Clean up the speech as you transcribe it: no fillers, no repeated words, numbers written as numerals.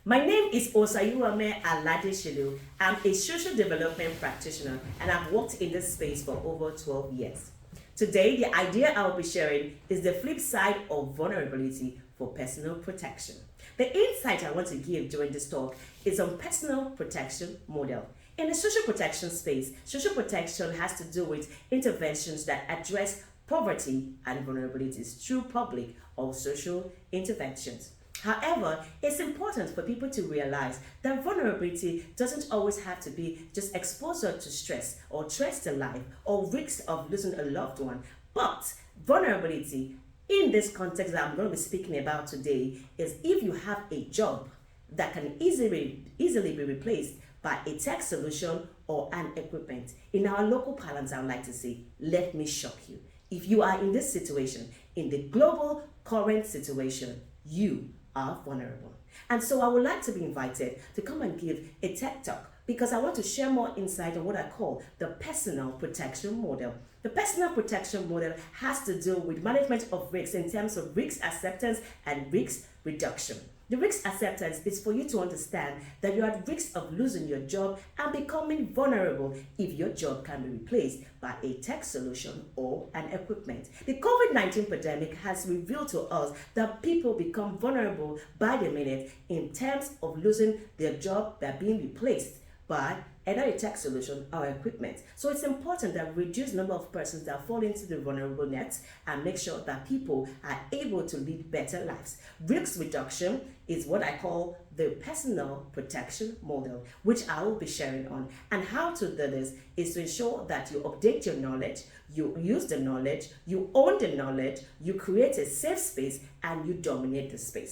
My name is Osayuwamen Aladeselu. I'm a social development practitioner and I've worked in this space for over 12 years. Today, the idea I'll be sharing is the flip side of vulnerability for personal protection. The insight I want to give during this talk is on personal protection model. In the social protection space, social protection has to do with interventions that address poverty and vulnerabilities through public or social interventions. However, it's important for people to realize that vulnerability doesn't always have to be just exposure to stress or threats to life or risks of losing a loved one. But vulnerability in this context that I'm going to be speaking about today is if you have a job that can easily be replaced by a tech solution or an equipment. In our local parlance, I would like to say, let me shock you. If you are in this situation, in the global current situation, you are vulnerable. And so I would like to be invited to come and give a tech talk because I want to share more insight on what I call the personal protection model. The personal protection model has to do with management of risks in terms of risk acceptance and risk reduction. The risk acceptance is for you to understand that you're at risk of losing your job and becoming vulnerable if your job can be replaced by a tech solution or an equipment. The COVID-19 pandemic has revealed to us that people become vulnerable by the minute in terms of losing their job by being replaced by either a tech solution or equipment. So it's important that we reduce the number of persons that fall into the vulnerable net and make sure that people are able to lead better lives. Risk reduction is what I call the personal protection model, which I will be sharing on. And how to do this is to ensure that you update your knowledge, you use the knowledge, you own the knowledge, you create a safe space, and you dominate the space.